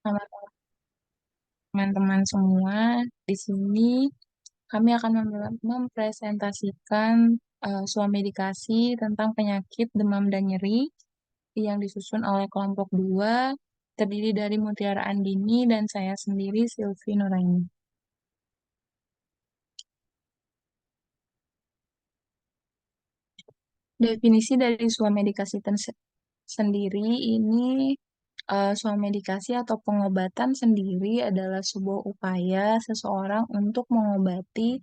Selamat teman-teman semua. Di sini kami akan mempresentasikan suam medikasi tentang penyakit demam dan nyeri yang disusun oleh kelompok 2, terdiri dari Mutiara Andini dan saya sendiri, Silvi Nuraini. Definisi dari suam medikasi sendiri ini, suam medikasi atau pengobatan sendiri adalah sebuah upaya seseorang untuk mengobati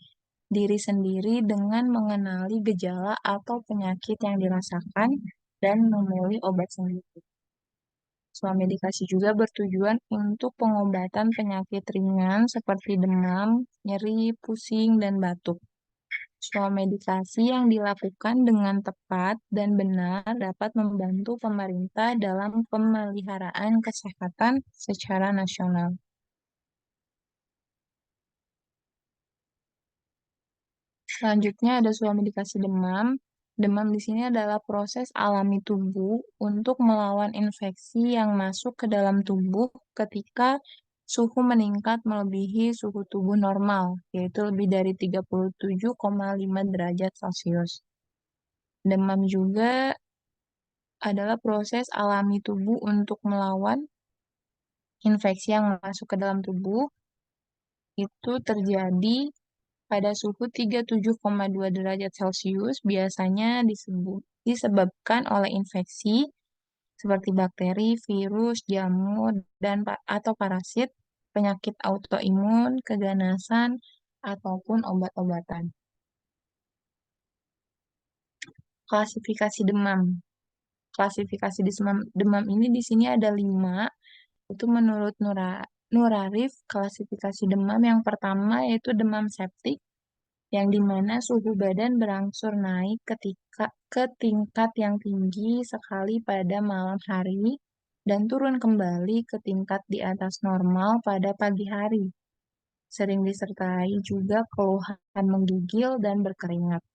diri sendiri dengan mengenali gejala atau penyakit yang dirasakan dan memilih obat sendiri. Suam medikasi juga bertujuan untuk pengobatan penyakit ringan seperti demam, nyeri, pusing, dan batuk. Suam medikasi yang dilakukan dengan tepat dan benar dapat membantu pemerintah dalam pemeliharaan kesehatan secara nasional. Selanjutnya ada suam medikasi demam. Demam di sini adalah proses alami tubuh untuk melawan infeksi yang masuk ke dalam tubuh ketika suhu meningkat melebihi suhu tubuh normal, yaitu lebih dari 37,5 derajat Celcius. Demam juga adalah proses alami tubuh untuk melawan infeksi yang masuk ke dalam tubuh. Itu terjadi pada suhu 37,2 derajat Celcius, biasanya disebabkan oleh infeksi seperti bakteri, virus, jamur, atau parasit, penyakit autoimun, keganasan, ataupun obat-obatan. Klasifikasi demam. Klasifikasi demam ini di sini ada 5. Itu menurut Nurarif, klasifikasi demam yang pertama yaitu demam septik, yang dimana suhu badan berangsur naik ke tingkat yang tinggi sekali pada malam hari dan turun kembali ke tingkat di atas normal pada pagi hari. Sering disertai juga keluhan menggigil dan berkeringat.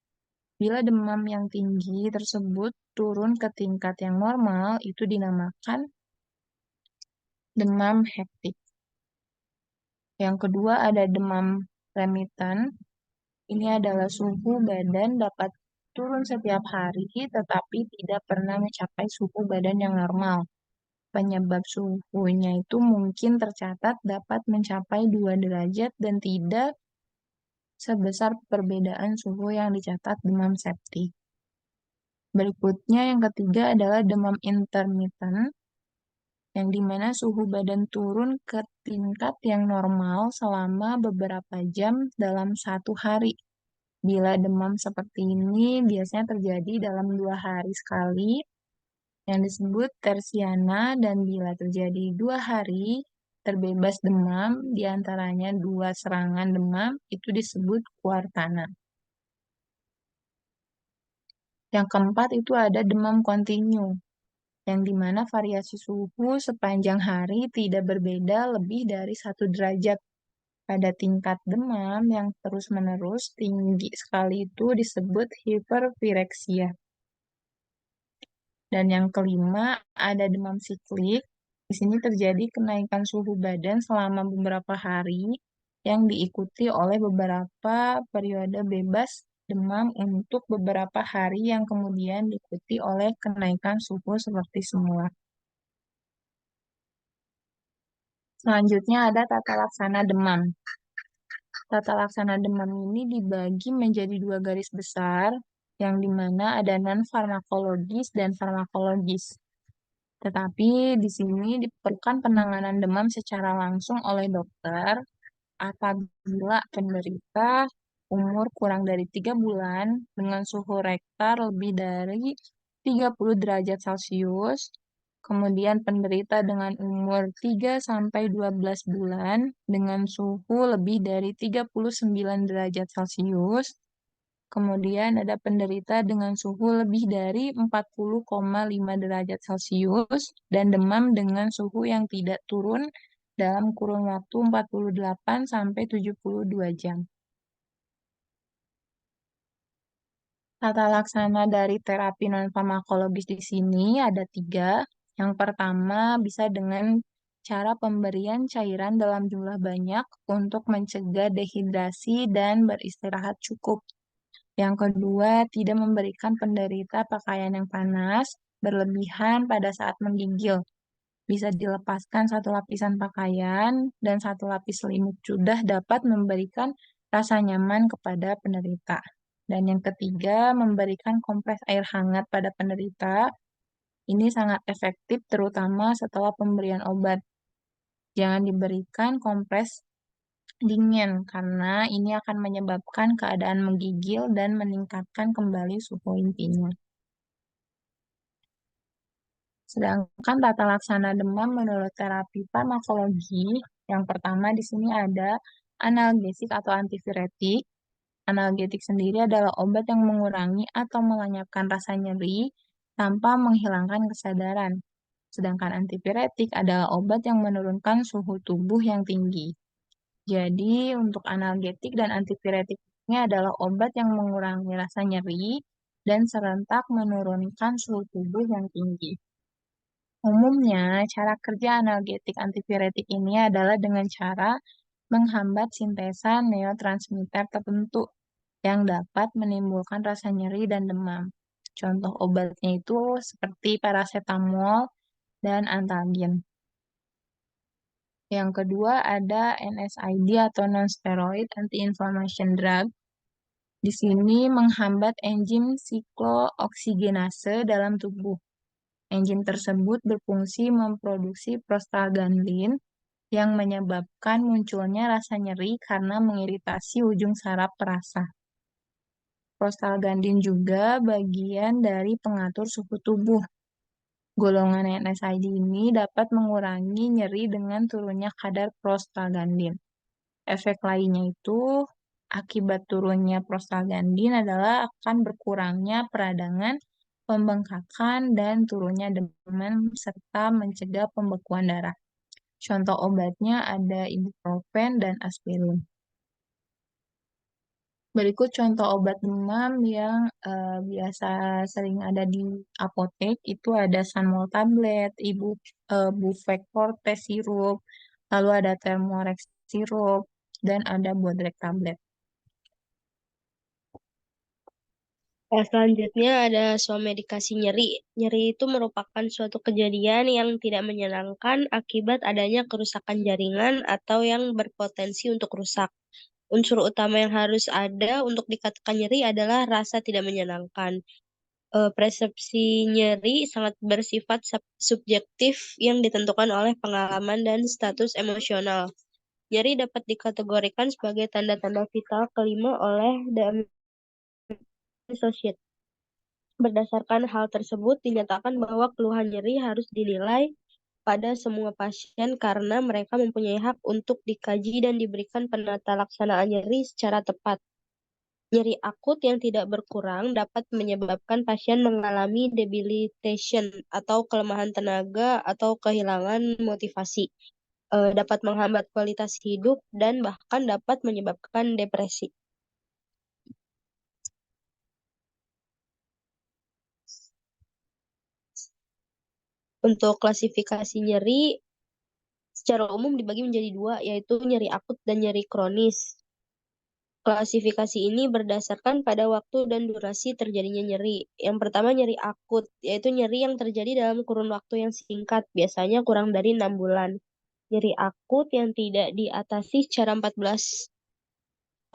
Bila demam yang tinggi tersebut turun ke tingkat yang normal, itu dinamakan demam hektik. Yang kedua ada demam remitan. Ini adalah suhu badan dapat turun setiap hari, tetapi tidak pernah mencapai suhu badan yang normal. Penyebab suhunya itu mungkin tercatat dapat mencapai 2 derajat dan tidak sebesar perbedaan suhu yang dicatat demam septik. Berikutnya yang ketiga adalah demam intermittent, yang dimana suhu badan turun ke tingkat yang normal selama beberapa jam dalam satu hari. Bila demam seperti ini biasanya terjadi dalam 2 hari sekali, yang disebut tersiana, dan bila terjadi 2 hari terbebas demam, diantaranya 2 serangan demam, itu disebut kuartana. Yang keempat itu ada demam kontinu, yang dimana variasi suhu sepanjang hari tidak berbeda lebih dari 1 derajat. Pada tingkat demam yang terus-menerus tinggi sekali itu disebut hipervireksia. Dan yang kelima ada demam siklik. Di sini terjadi kenaikan suhu badan selama beberapa hari yang diikuti oleh beberapa periode bebas demam untuk beberapa hari yang kemudian diikuti oleh kenaikan suhu seperti semula. Selanjutnya ada tata laksana demam. Tata laksana demam ini dibagi menjadi 2 garis besar, yang dimana ada non-farmakologis dan farmakologis. Tetapi di sini diperlukan penanganan demam secara langsung oleh dokter apabila penderita umur kurang dari 3 bulan dengan suhu rektal lebih dari 30 derajat Celcius, kemudian penderita dengan umur 3 sampai 12 bulan dengan suhu lebih dari 39 derajat Celcius. Kemudian ada penderita dengan suhu lebih dari 40,5 derajat Celcius dan demam dengan suhu yang tidak turun dalam kurun waktu 48 sampai 72 jam. Tata laksana dari terapi non-farmakologis di sini ada 3. Yang pertama bisa dengan cara pemberian cairan dalam jumlah banyak untuk mencegah dehidrasi dan beristirahat cukup. Yang kedua, tidak memberikan penderita pakaian yang panas berlebihan pada saat menggigil. Bisa dilepaskan satu lapisan pakaian dan satu lapis selimut sudah dapat memberikan rasa nyaman kepada penderita. Dan yang ketiga, memberikan kompres air hangat pada penderita. Ini sangat efektif terutama setelah pemberian obat. Jangan diberikan kompres dingin karena ini akan menyebabkan keadaan menggigil dan meningkatkan kembali suhu intinya. Sedangkan tata laksana demam menurut terapi farmakologi, yang pertama di sini ada analgesik atau antiviretik. Analgetik sendiri adalah obat yang mengurangi atau melenyapkan rasa nyeri tanpa menghilangkan kesadaran. Sedangkan antipiretik adalah obat yang menurunkan suhu tubuh yang tinggi. Jadi, untuk analgetik dan antipiretik ini adalah obat yang mengurangi rasa nyeri dan serentak menurunkan suhu tubuh yang tinggi. Umumnya, cara kerja analgetik antipiretik ini adalah dengan cara menghambat sintesa neurotransmitter tertentu yang dapat menimbulkan rasa nyeri dan demam. Contoh obatnya itu seperti paracetamol dan antalgin. Yang kedua ada NSAID atau non-steroid anti-inflammation drug. Di sini menghambat enzim siklooksigenase dalam tubuh. Enzim tersebut berfungsi memproduksi prostaglandin yang menyebabkan munculnya rasa nyeri karena mengiritasi ujung saraf perasa. Prostaglandin juga bagian dari pengatur suhu tubuh. Golongan NSAID ini dapat mengurangi nyeri dengan turunnya kadar prostaglandin. Efek lainnya itu, akibat turunnya prostaglandin adalah akan berkurangnya peradangan, pembengkakan, dan turunnya demam, serta mencegah pembekuan darah. Contoh obatnya ada ibuprofen dan aspirin. Berikut contoh obat demam yang biasa sering ada di apotek, itu ada Sanmol tablet, Bufec Forte sirup, lalu ada Thermorex sirup, dan ada Bodrek tablet. Selanjutnya ada swamedikasi nyeri. Nyeri itu merupakan suatu kejadian yang tidak menyenangkan akibat adanya kerusakan jaringan atau yang berpotensi untuk rusak. Unsur utama yang harus ada untuk dikatakan nyeri adalah rasa tidak menyenangkan. Persepsi nyeri sangat bersifat subjektif yang ditentukan oleh pengalaman dan status emosional. Nyeri dapat dikategorikan sebagai tanda-tanda vital kelima oleh The Associate. Berdasarkan hal tersebut, dinyatakan bahwa keluhan nyeri harus dinilai pada semua pasien karena mereka mempunyai hak untuk dikaji dan diberikan penata laksanaan nyeri secara tepat. Nyeri akut yang tidak berkurang dapat menyebabkan pasien mengalami debilitation atau kelemahan tenaga atau kehilangan motivasi. Dapat menghambat kualitas hidup dan bahkan dapat menyebabkan depresi. Untuk klasifikasi nyeri, secara umum dibagi menjadi dua, yaitu nyeri akut dan nyeri kronis. Klasifikasi ini berdasarkan pada waktu dan durasi terjadinya nyeri. Yang pertama nyeri akut, yaitu nyeri yang terjadi dalam kurun waktu yang singkat, biasanya kurang dari 6 bulan. Nyeri akut yang tidak diatasi secara 14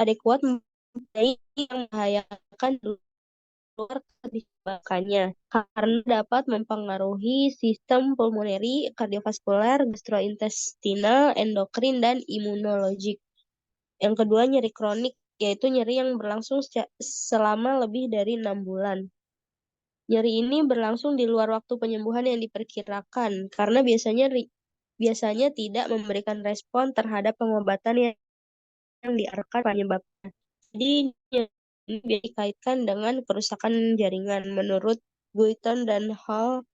adekuat mempunyai yang membahayakan luar disebabkannya karena dapat mempengaruhi sistem pulmoneri, kardiovaskular, gastrointestinal, endokrin, dan imunologik. Yang kedua, nyeri kronik, yaitu nyeri yang berlangsung selama lebih dari 6 bulan. Nyeri ini berlangsung di luar waktu penyembuhan yang diperkirakan, karena biasanya tidak memberikan respon terhadap pengobatan yang diarahkan penyebabnya. Jadi, ini dikaitkan dengan kerusakan jaringan. Menurut Guiton dan Hall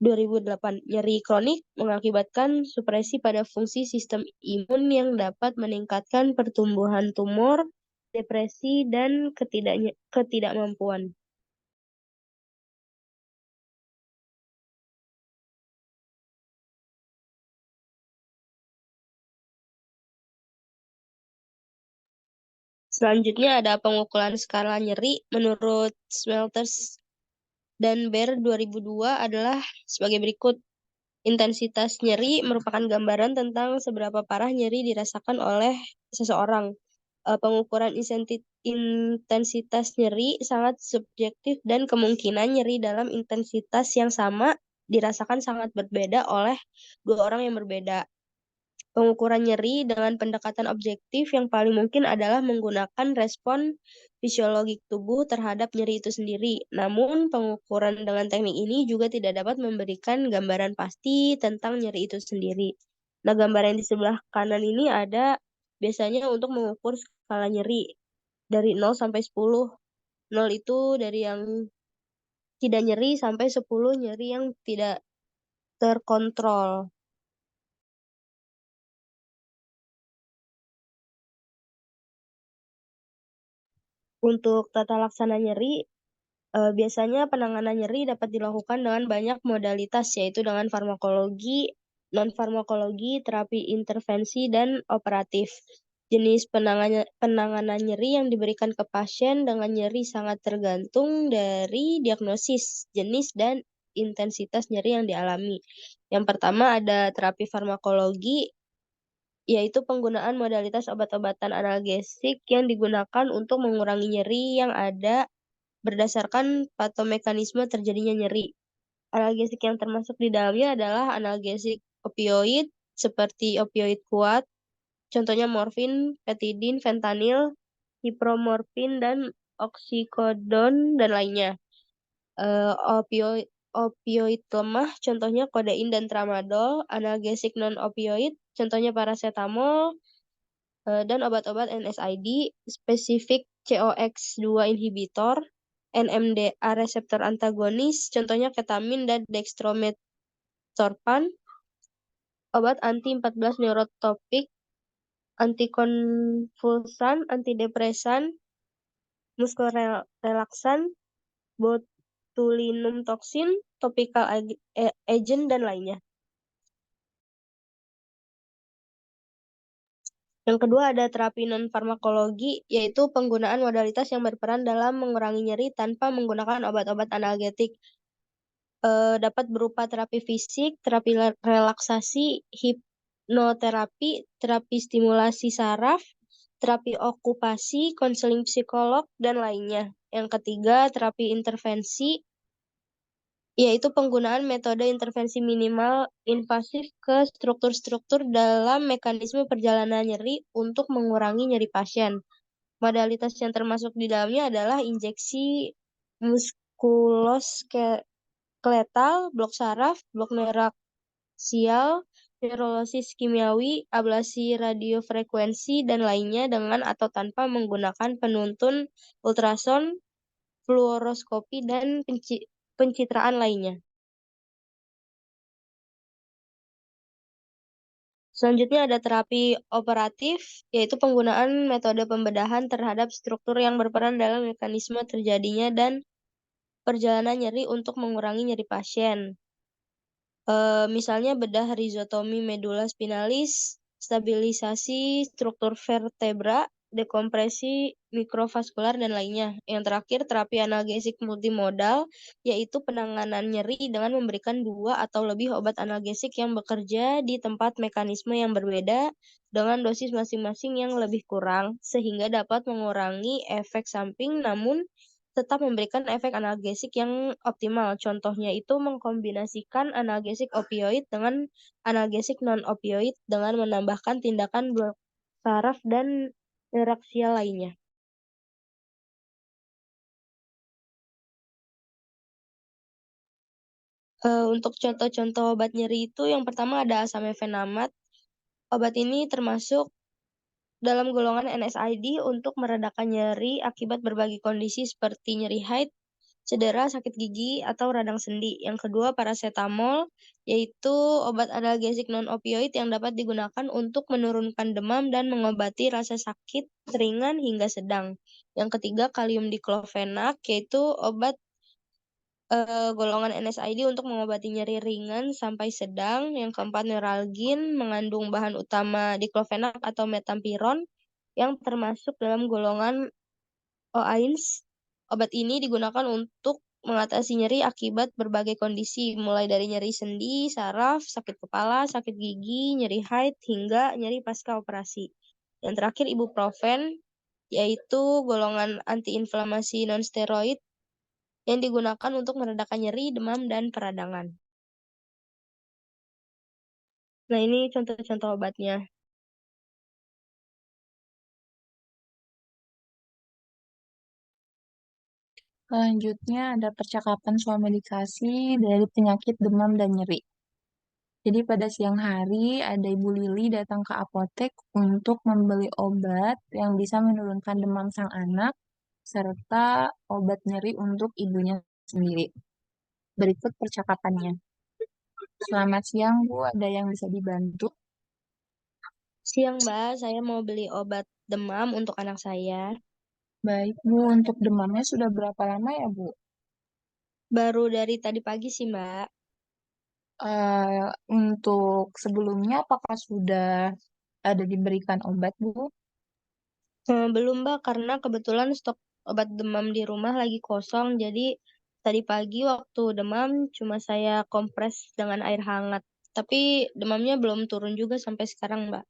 2008, nyeri kronik mengakibatkan supresi pada fungsi sistem imun yang dapat meningkatkan pertumbuhan tumor, depresi, dan ketidakmampuan. Selanjutnya ada pengukuran skala nyeri menurut Smelters dan Bear 2002 adalah sebagai berikut. Intensitas nyeri merupakan gambaran tentang seberapa parah nyeri dirasakan oleh seseorang. Pengukuran intensitas nyeri sangat subjektif dan kemungkinan nyeri dalam intensitas yang sama dirasakan sangat berbeda oleh dua orang yang berbeda. Pengukuran nyeri dengan pendekatan objektif yang paling mungkin adalah menggunakan respon fisiologik tubuh terhadap nyeri itu sendiri. Namun, pengukuran dengan teknik ini juga tidak dapat memberikan gambaran pasti tentang nyeri itu sendiri. Nah, gambar yang di sebelah kanan ini ada biasanya untuk mengukur skala nyeri dari 0 sampai 10. 0 itu dari yang tidak nyeri sampai 10 nyeri yang tidak terkontrol. Untuk tata laksana nyeri, biasanya penanganan nyeri dapat dilakukan dengan banyak modalitas, yaitu dengan farmakologi, non-farmakologi, terapi intervensi, dan operatif. Jenis penanganan nyeri yang diberikan ke pasien dengan nyeri sangat tergantung dari diagnosis, jenis, dan intensitas nyeri yang dialami. Yang pertama ada terapi farmakologi, yaitu penggunaan modalitas obat-obatan analgesik yang digunakan untuk mengurangi nyeri yang ada berdasarkan patomekanisme terjadinya nyeri. Analgesik yang termasuk di dalamnya adalah analgesik opioid seperti opioid kuat, contohnya morfin, petidin, fentanyl, ibuprofen, dan oksikodon, dan lainnya. Opioid opioid lemah, contohnya kodein dan tramadol, analgesik non-opioid, contohnya paracetamol, dan obat-obat NSAID, spesifik COX-2 inhibitor, NMDA reseptor antagonis, contohnya ketamin dan dextromethorphan, obat anti-14 neurotropik, antikonvulsan, antidepresan, muskorelaksan, botulinum toksin, topical agent, dan lainnya. Yang kedua ada terapi non-farmakologi, yaitu penggunaan modalitas yang berperan dalam mengurangi nyeri tanpa menggunakan obat-obat analgetik. Dapat berupa terapi fisik, terapi relaksasi, hipnoterapi, terapi stimulasi saraf, terapi okupasi, konseling psikolog, dan lainnya. Yang ketiga, terapi intervensi, yaitu penggunaan metode intervensi minimal invasif ke struktur-struktur dalam mekanisme perjalanan nyeri untuk mengurangi nyeri pasien. Modalitas yang termasuk di dalamnya adalah injeksi muskuloskeletal, blok saraf, blok neuraksial, neurolisis kimiawi, ablasi radiofrekuensi, dan lainnya dengan atau tanpa menggunakan penuntun ultrason, fluoroskopi, dan pencitraan lainnya. Selanjutnya ada terapi operatif, yaitu penggunaan metode pembedahan terhadap struktur yang berperan dalam mekanisme terjadinya dan perjalanan nyeri untuk mengurangi nyeri pasien. Misalnya bedah rizotomi medula spinalis, stabilisasi struktur vertebra, dekompresi mikrovaskular, dan lainnya. Yang terakhir, terapi analgesik multimodal, yaitu penanganan nyeri dengan memberikan 2 atau lebih obat analgesik yang bekerja di tempat mekanisme yang berbeda dengan dosis masing-masing yang lebih kurang, sehingga dapat mengurangi efek samping namun tetap memberikan efek analgesik yang optimal. Contohnya itu mengkombinasikan analgesik opioid dengan analgesik non-opioid dengan menambahkan tindakan blok saraf dan neuraksial lainnya. Untuk contoh-contoh obat nyeri itu yang pertama ada asamefenamat. Obat ini termasuk dalam golongan NSAID untuk meredakan nyeri akibat berbagai kondisi seperti nyeri haid, cedera, sakit gigi, atau radang sendi. Yang kedua, paracetamol, yaitu obat analgesik non-opioid yang dapat digunakan untuk menurunkan demam dan mengobati rasa sakit ringan hingga sedang. Yang ketiga, kalium diklofenak, yaitu obat golongan NSAID untuk mengobati nyeri ringan sampai sedang. Yang keempat, neuralgin, mengandung bahan utama diklofenak atau metampiron, yang termasuk dalam golongan OAINS. Obat ini digunakan untuk mengatasi nyeri akibat berbagai kondisi, mulai dari nyeri sendi, saraf, sakit kepala, sakit gigi, nyeri haid, hingga nyeri pasca operasi. Yang terakhir ibuprofen, yaitu golongan antiinflamasi nonsteroid yang digunakan untuk meredakan nyeri, demam, dan peradangan. Nah, ini contoh-contoh obatnya. Selanjutnya ada percakapan suami dikasih dari penyakit demam dan nyeri. Jadi pada siang hari ada Ibu Lili datang ke apotek untuk membeli obat yang bisa menurunkan demam sang anak serta obat nyeri untuk ibunya sendiri. Berikut percakapannya. Selamat siang Bu, ada yang bisa dibantu? Siang, Mbak. Saya mau beli obat demam untuk anak saya. Baik Bu, untuk demamnya sudah berapa lama ya Bu? Baru dari tadi pagi sih, Mbak. Untuk sebelumnya apakah sudah ada diberikan obat Bu? Belum, Mbak, karena kebetulan stok obat demam di rumah lagi kosong. Jadi tadi pagi waktu demam cuma saya kompres dengan air hangat. Tapi demamnya belum turun juga sampai sekarang, Mbak.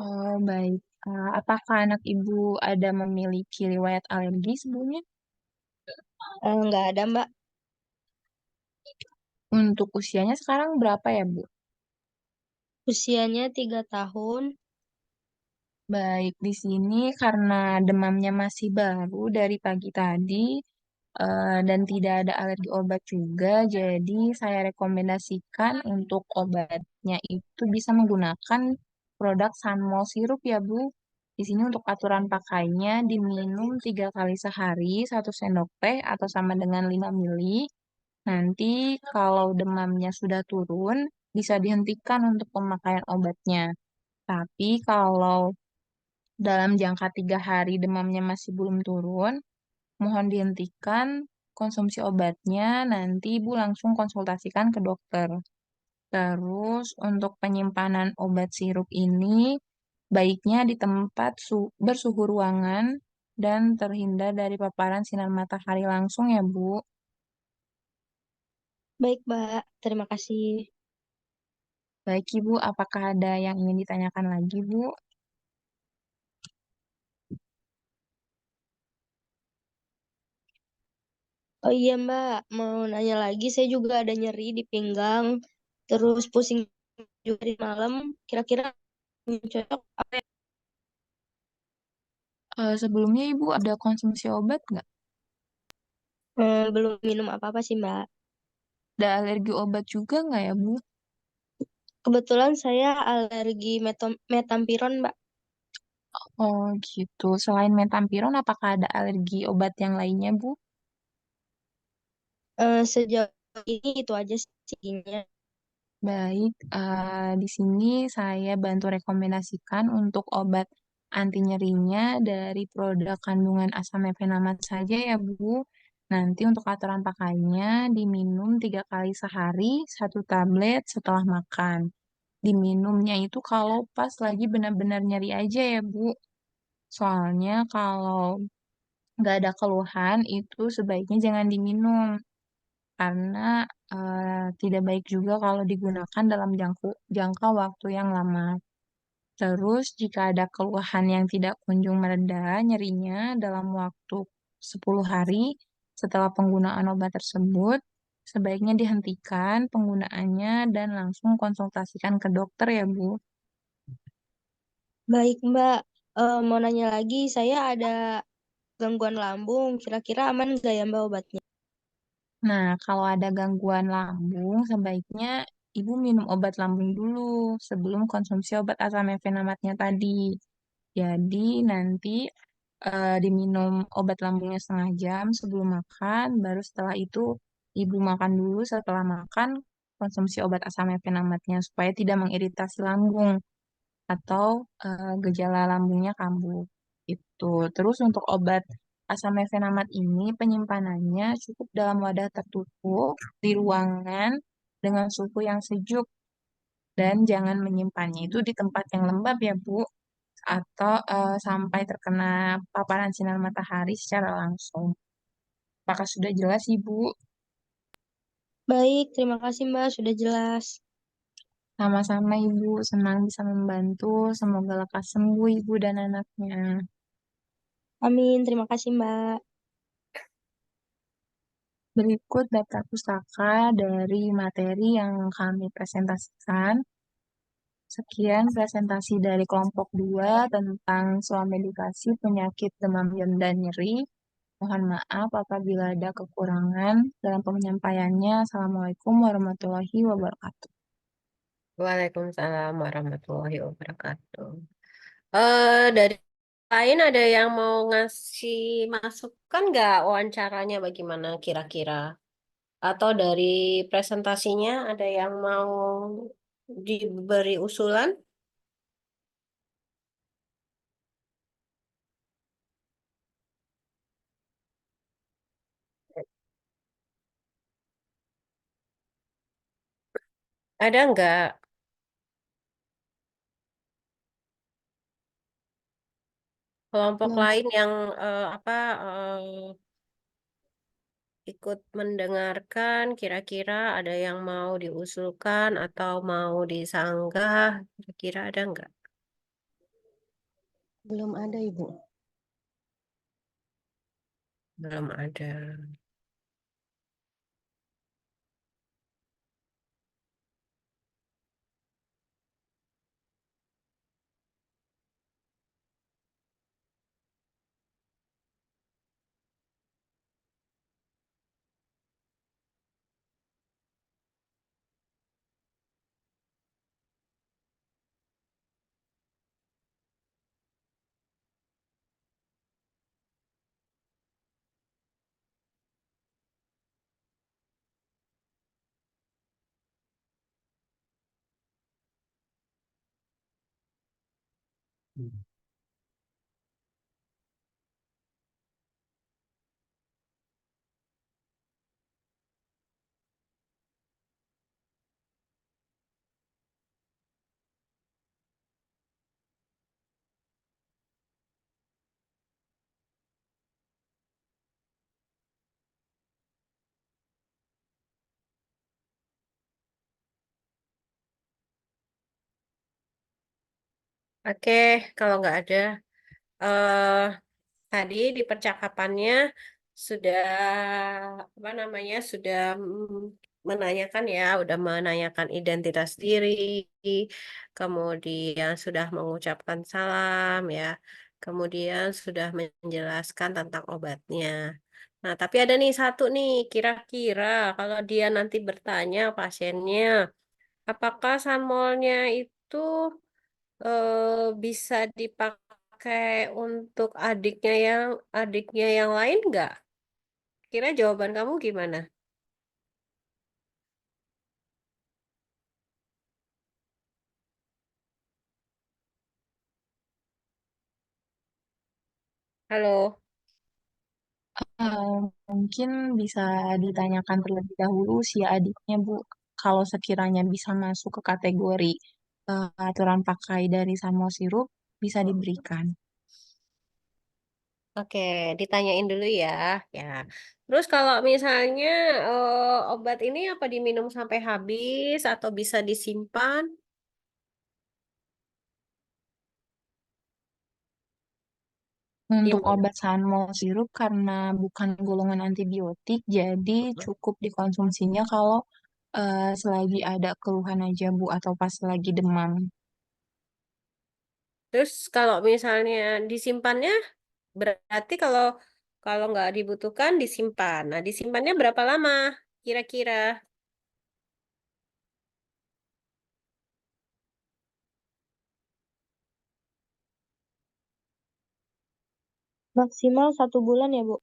Oh, baik. Apakah anak Ibu ada memiliki riwayat alergi sebelumnya? Nggak ada, Mbak. Untuk usianya sekarang berapa ya, Bu? Usianya 3 tahun. Baik, di sini karena demamnya masih baru dari pagi tadi dan tidak ada alergi obat juga, jadi saya rekomendasikan untuk obatnya itu bisa menggunakan produk Sunmol Sirup ya, Bu. Di sini untuk aturan pakainya diminum 3 kali sehari, 1 sendok teh atau sama dengan 5 mili. Nanti kalau demamnya sudah turun, bisa dihentikan untuk pemakaian obatnya. Tapi kalau dalam jangka 3 hari demamnya masih belum turun, mohon dihentikan konsumsi obatnya. Nanti Ibu langsung konsultasikan ke dokter. Terus untuk penyimpanan obat sirup ini baiknya di tempat bersuhu ruangan dan terhindar dari paparan sinar matahari langsung ya, Bu. Baik, Mbak. Terima kasih. Baik, Ibu, apakah ada yang ingin ditanyakan lagi, Bu? Oh iya, Mbak. Mau nanya lagi, saya juga ada nyeri di pinggang. Terus pusing juga di malam. Kira-kira yang cocok apa ya? Sebelumnya Ibu ada konsumsi obat nggak? Belum minum apa-apa sih, Mbak. Ada alergi obat juga nggak ya, Bu? Kebetulan saya alergi metampiron, Mbak. Oh gitu. Selain metampiron, apakah ada alergi obat yang lainnya, Bu? Sejauh ini itu aja sih. Baik, di sini saya bantu rekomendasikan untuk obat anti nyerinya dari produk kandungan asam mefenamat saja ya, Bu. Nanti untuk aturan pakainya diminum 3 kali sehari, 1 tablet setelah makan. Diminumnya itu kalau pas lagi benar-benar nyeri aja ya, Bu. Soalnya kalau nggak ada keluhan itu sebaiknya jangan diminum karena tidak baik juga kalau digunakan dalam jangka waktu yang lama. Terus jika ada keluhan yang tidak kunjung mereda nyerinya dalam waktu 10 hari setelah penggunaan obat tersebut, sebaiknya dihentikan penggunaannya dan langsung konsultasikan ke dokter ya, Bu. Baik, Mbak. Mau nanya lagi, saya ada gangguan lambung. Kira-kira aman nggak ya, Mbak, obatnya? Nah, kalau ada gangguan lambung, sebaiknya Ibu minum obat lambung dulu sebelum konsumsi obat asam mefenamatnya tadi. Jadi nanti diminum obat lambungnya 1/2 jam sebelum makan, baru setelah itu Ibu makan dulu, setelah makan konsumsi obat asam mefenamatnya supaya tidak mengiritasi lambung atau gejala lambungnya kambuh. Itu. Terus untuk obat asam mefenamat ini penyimpanannya cukup dalam wadah tertutup di ruangan dengan suhu yang sejuk dan jangan menyimpannya itu di tempat yang lembab ya, Bu. atau sampai terkena paparan sinar matahari secara langsung. Apakah sudah jelas, Ibu? Baik, terima kasih Mbak, sudah jelas. Sama-sama, Ibu. Senang bisa membantu. Semoga lekas sembuh, Ibu dan anaknya. Amin, terima kasih Mbak. Berikut daftar pustaka dari materi yang kami presentasikan. Sekian presentasi dari kelompok 2 tentang swamedikasi penyakit demam dan nyeri. Mohon maaf apabila ada kekurangan dalam penyampaiannya. Assalamualaikum warahmatullahi wabarakatuh. Waalaikumsalam warahmatullahi wabarakatuh. Dari lain ada yang mau ngasih masukan nggak wawancaranya bagaimana kira-kira? Atau dari presentasinya ada yang mau diberi usulan? Ada nggak kelompok Belum. lain yang apa ikut mendengarkan? Kira-kira ada yang mau diusulkan atau mau disanggah? Kira-kira ada nggak? Belum ada Ibu. Belum ada. Oke, kalau nggak ada. eh Tadi di percakapannya sudah apa namanya sudah menanyakan ya, udah menanyakan identitas diri, kemudian sudah mengucapkan salam ya, kemudian sudah menjelaskan tentang obatnya. Nah, tapi ada nih satu nih, kira-kira kalau dia nanti bertanya pasiennya, apakah sanmolnya itu bisa dipakai untuk adiknya yang lain nggak? Kira jawaban kamu gimana? Halo. Eh, Mungkin bisa ditanyakan terlebih dahulu si adiknya, Bu. Kalau sekiranya bisa masuk ke kategori aturan pakai dari Samo Sirup, bisa diberikan. Oke, ditanyain dulu ya. Ya. Terus kalau misalnya obat ini apa diminum sampai habis atau bisa disimpan? Untuk Gimana? obat Sanmo sirup karena bukan golongan antibiotik, jadi cukup dikonsumsinya kalau selagi ada keluhan aja, Bu, atau pas lagi demam. Terus kalau misalnya disimpannya berarti kalau kalau nggak dibutuhkan disimpan. Nah, disimpannya berapa lama kira-kira? Maksimal 1 bulan ya Bu.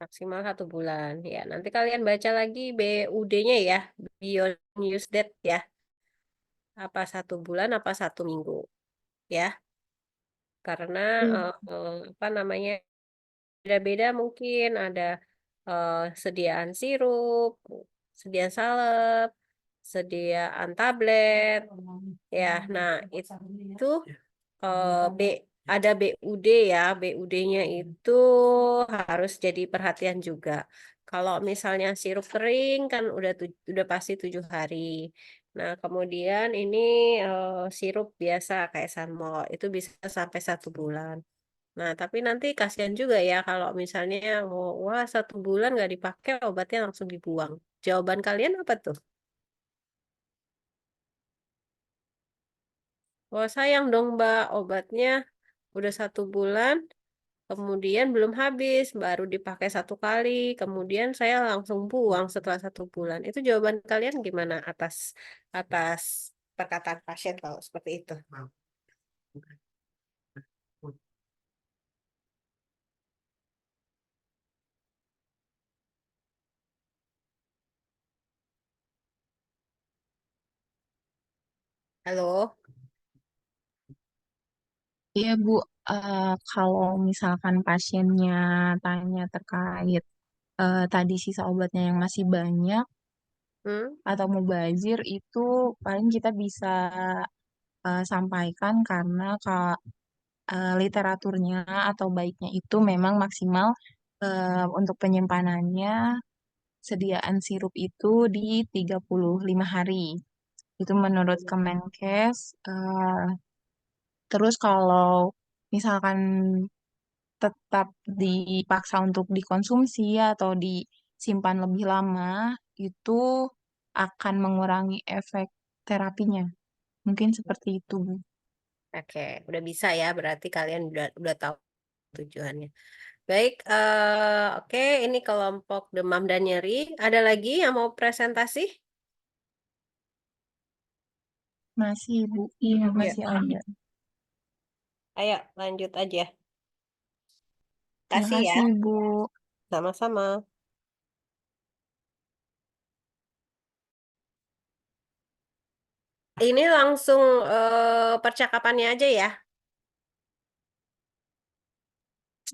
Maksimal 1 bulan. Ya, nanti kalian baca lagi BUD-nya ya, Beyond Use Date ya. Apa 1 bulan, apa 1 minggu ya. Karena Hmm. apa namanya beda-beda mungkin ada sediaan sirup, sediaan salep, sediaan tablet. Ya, nah itu B ada BUD ya, BUD-nya itu harus jadi perhatian juga. Kalau misalnya sirup kering kan udah pasti 7 hari. Nah, kemudian ini sirup biasa kayak Sanmol itu bisa sampai 1 bulan. Nah, tapi nanti kasihan juga ya kalau misalnya wah 1 bulan nggak dipakai obatnya langsung dibuang. Jawaban kalian apa tuh? Wah sayang dong Mbak, obatnya udah 1 bulan. Kemudian belum habis, baru dipakai 1 kali. Kemudian saya langsung buang setelah 1 bulan. Itu jawaban kalian gimana atas atas perkataan pasien kalau seperti itu? Halo? Iya Bu, kalau misalkan pasiennya tanya terkait tadi sisa obatnya yang masih banyak Hmm? atau mubazir itu paling kita bisa sampaikan karena literaturnya atau baiknya itu memang maksimal untuk penyimpanannya sediaan sirup itu di 35 hari. Itu menurut Kemenkes. Terus kalau misalkan tetap dipaksa untuk dikonsumsi atau disimpan lebih lama, itu akan mengurangi efek terapinya. Mungkin seperti itu, Bu. Oke, udah bisa ya, berarti kalian udah tahu tujuannya. Baik, oke, ini kelompok demam dan nyeri. Ada lagi yang mau presentasi? Masih, Bu. Iya, Ya, masih ada. ayo lanjut aja. Terima Kasih ya, kasih, Bu. sama-sama. Ini langsung percakapannya aja ya.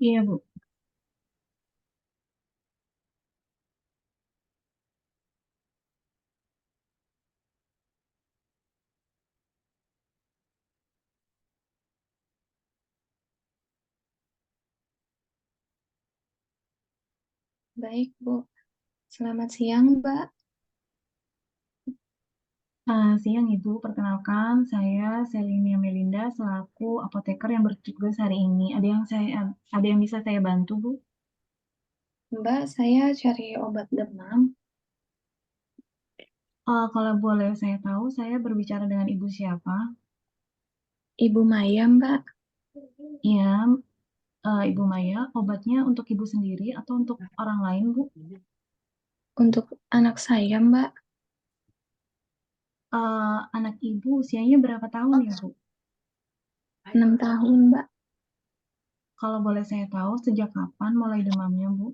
Iya, Bu. Baik, Bu. Selamat siang, Mbak. Siang Ibu, perkenalkan saya Selinia Melinda selaku apoteker yang bertugas hari ini. Ada yang bisa saya bantu, Bu? Mbak, saya cari obat demam. Kalau boleh saya tahu, saya berbicara dengan Ibu siapa? Ibu Maya, Mbak. Ya, Ibu Maya, obatnya untuk Ibu sendiri atau untuk orang lain, Bu? Untuk anak saya, Mbak. Anak Ibu usianya berapa tahun ya, Bu? 6 tahun, Mbak. Kalau boleh saya tahu, sejak kapan mulai demamnya, Bu?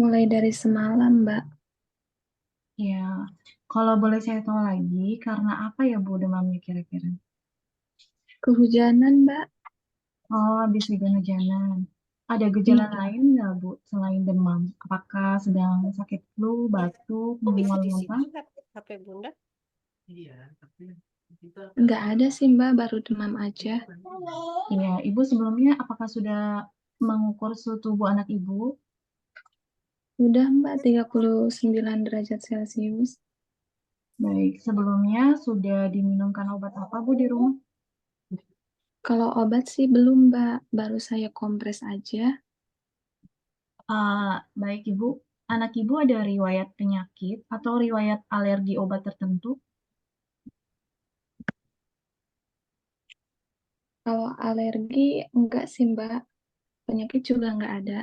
Mulai dari semalam, Mbak. Ya, kalau boleh saya tahu lagi, karena apa ya, Bu, demamnya kira-kira? Kehujanan, Mbak. Oh, habis hujan-hujanan. Ada gejala Iya. lain nggak, Bu, selain demam? Apakah sedang sakit flu, batuk, Kok bisa mual di muntah? sini HP Bunda? Nggak ada sih, Mbak. Baru demam aja. Iya, Ibu sebelumnya apakah sudah mengukur suhu tubuh anak Ibu? Udah, Mbak. 39 derajat Celcius. Baik, sebelumnya sudah diminumkan obat apa, Bu, di rumah? Kalau obat sih belum, Mbak. Baru saya kompres aja. Baik, Ibu. Anak Ibu ada riwayat penyakit atau riwayat alergi obat tertentu? Kalau alergi, enggak sih, Mbak. Penyakit juga enggak ada.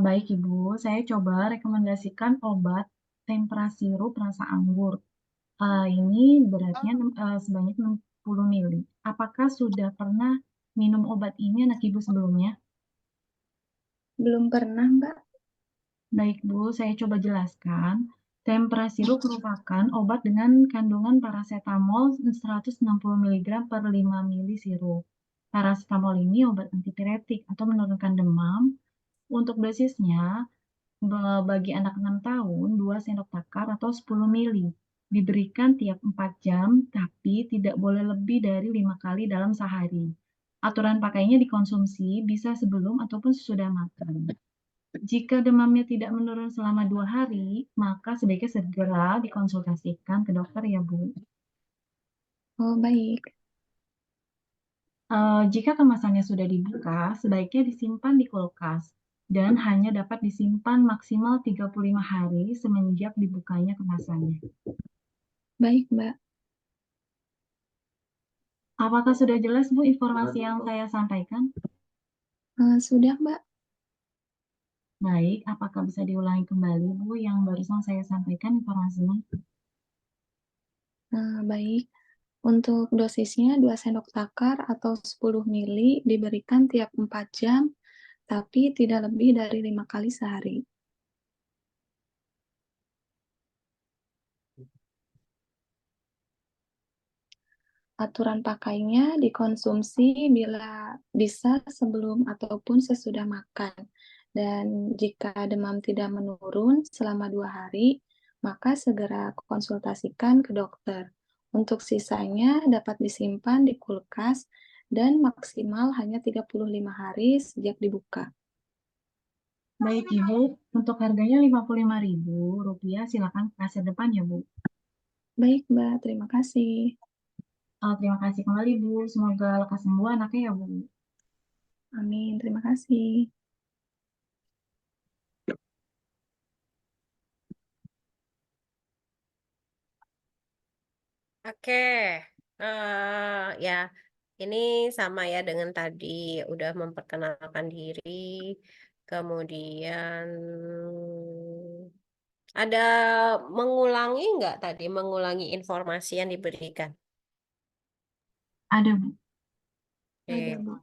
Baik, Ibu. Saya coba rekomendasikan obat tempra sirup rasa anggur. Ini beratnya sebanyak 60 mili. Apakah sudah pernah minum obat ini anak ibu sebelumnya? Belum pernah, Mbak. Baik Bu, saya coba jelaskan. Tempra sirup merupakan obat dengan kandungan paracetamol 160 mg per 5 mili sirup. Paracetamol ini obat antipiretik atau menurunkan demam. Untuk dosisnya, bagi anak 6 tahun, 2 sendok takar atau 10 mili. diberikan tiap 4 jam, tapi tidak boleh lebih dari 5 kali dalam sehari. Aturan pakainya dikonsumsi bisa sebelum ataupun sesudah makan. Jika demamnya tidak menurun selama 2 hari, maka sebaiknya segera dikonsultasikan ke dokter ya, Bu. Oh, baik. Jika kemasannya sudah dibuka, sebaiknya disimpan di kulkas dan hanya dapat disimpan maksimal 35 hari semenjak dibukanya kemasannya. Baik, Mbak. Apakah sudah jelas, Bu, informasi yang saya sampaikan? Sudah, Mbak. Baik, apakah bisa diulangi kembali, Bu, yang barusan saya sampaikan informasinya? Baik. Untuk dosisnya 2 sendok takar atau 10 mili diberikan tiap 4 jam, tapi tidak lebih dari 5 kali sehari. Aturan pakainya dikonsumsi bila bisa sebelum ataupun sesudah makan. Dan jika demam tidak menurun selama 2 hari, maka segera konsultasikan ke dokter. Untuk sisanya dapat disimpan di kulkas dan maksimal hanya 35 hari sejak dibuka. Baik, Ibu. Untuk harganya Rp55.000, silakan ke kasir depan ya, Bu. Baik, Mbak. Terima kasih. Terima kasih kembali, Bu. Semoga lekas sembuh anaknya ya, Bu. Amin. Terima kasih. Oke, ya ini sama ya dengan tadi udah memperkenalkan diri, kemudian ada mengulangi nggak tadi, mengulangi informasi yang diberikan? Ada, Bu. Ada, Oke. Bu.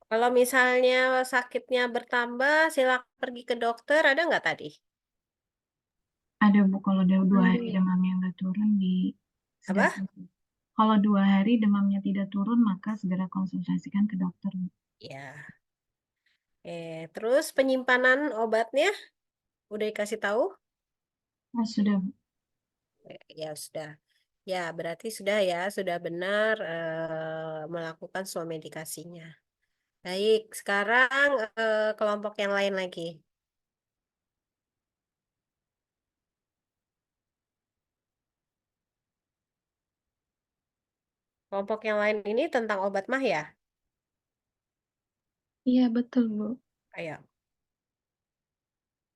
Kalau misalnya sakitnya bertambah, silakan pergi ke dokter, ada nggak tadi? Ada, Bu. Kalau udah 2 hari Ada. demamnya nggak turun, segera Apa? Kalau 2 hari demamnya tidak turun, maka segera konsultasikan ke dokter, Bu. Ya. Terus penyimpanan obatnya udah dikasih tahu? Sudah, Bu. Ya sudah. Ya, berarti sudah ya, sudah benar melakukan semua medikasinya. Baik, sekarang kelompok yang lain lagi. Kelompok yang lain ini tentang obat mah ya? Iya, betul, Bu. Ayo,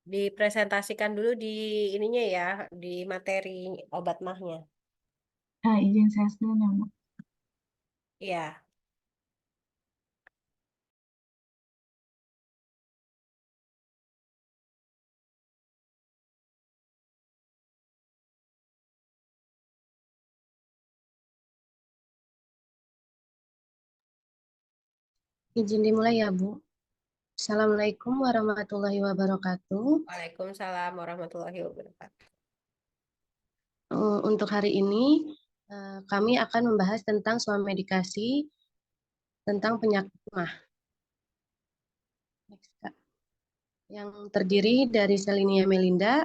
dipresentasikan dulu di ininya ya, di materi obat mahnya. Izin saya dulu, Bu. Iya. Izin dimulai ya, Bu. Assalamualaikum warahmatullahi wabarakatuh. Waalaikumsalam warahmatullahi wabarakatuh. Untuk hari ini, kami akan membahas tentang suatu medikasi tentang penyakit mah. Yang terdiri dari Selinia Melinda,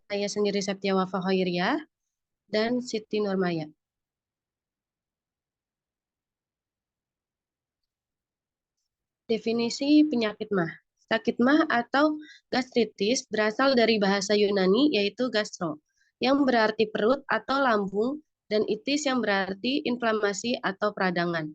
saya sendiri Septia Wafa Khairiyah, dan Siti Nurmaya. Definisi penyakit mah. Sakit mah atau gastritis berasal dari bahasa Yunani yaitu gastro, yang berarti perut atau lambung, dan itis yang berarti inflamasi atau peradangan.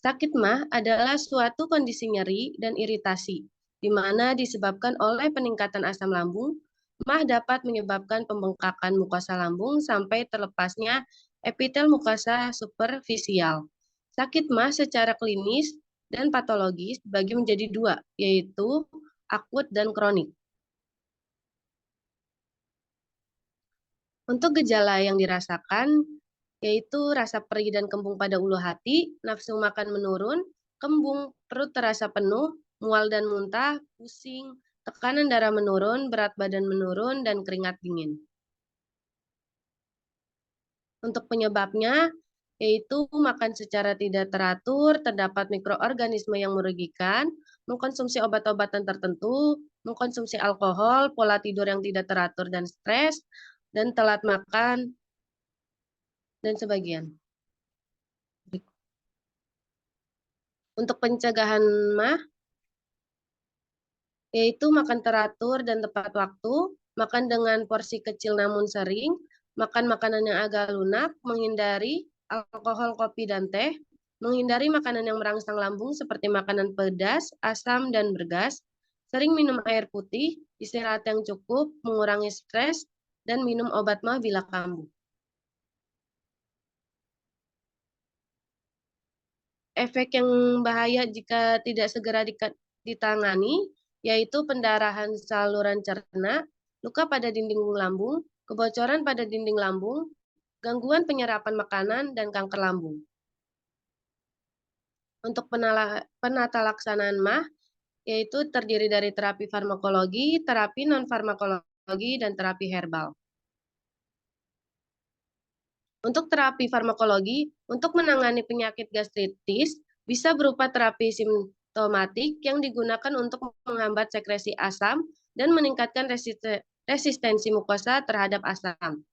Sakit mah adalah suatu kondisi nyeri dan iritasi, di mana disebabkan oleh peningkatan asam lambung. Mah dapat menyebabkan pembengkakan mukosa lambung sampai terlepasnya epitel mukosa superfisial. Sakit mah secara klinis dan patologis dibagi menjadi dua, yaitu akut dan kronik. Untuk gejala yang dirasakan, yaitu rasa perih dan kembung pada ulu hati, nafsu makan menurun, kembung, perut terasa penuh, mual dan muntah, pusing, tekanan darah menurun, berat badan menurun, dan keringat dingin. Untuk penyebabnya, yaitu makan secara tidak teratur, terdapat mikroorganisme yang merugikan, mengkonsumsi obat-obatan tertentu, mengkonsumsi alkohol, pola tidur yang tidak teratur dan stres, dan telat makan, dan sebagian. Untuk pencegahan MAH, yaitu makan teratur dan tepat waktu, makan dengan porsi kecil namun sering, makan makanan yang agak lunak, menghindari alkohol, kopi, dan teh, menghindari makanan yang merangsang lambung seperti makanan pedas, asam, dan bergas, sering minum air putih, istirahat yang cukup, mengurangi stres, dan minum obat MAH bila kambuh. Efek yang bahaya jika tidak segera ditangani, yaitu pendarahan saluran cerna, luka pada dinding lambung, kebocoran pada dinding lambung, gangguan penyerapan makanan, dan kanker lambung. Untuk penata laksanaan MAH, yaitu terdiri dari terapi farmakologi, terapi non-farmakologi, dan terapi herbal. Untuk terapi farmakologi, untuk menangani penyakit gastritis, bisa berupa terapi simptomatik yang digunakan untuk menghambat sekresi asam dan meningkatkan resistensi mukosa terhadap asam.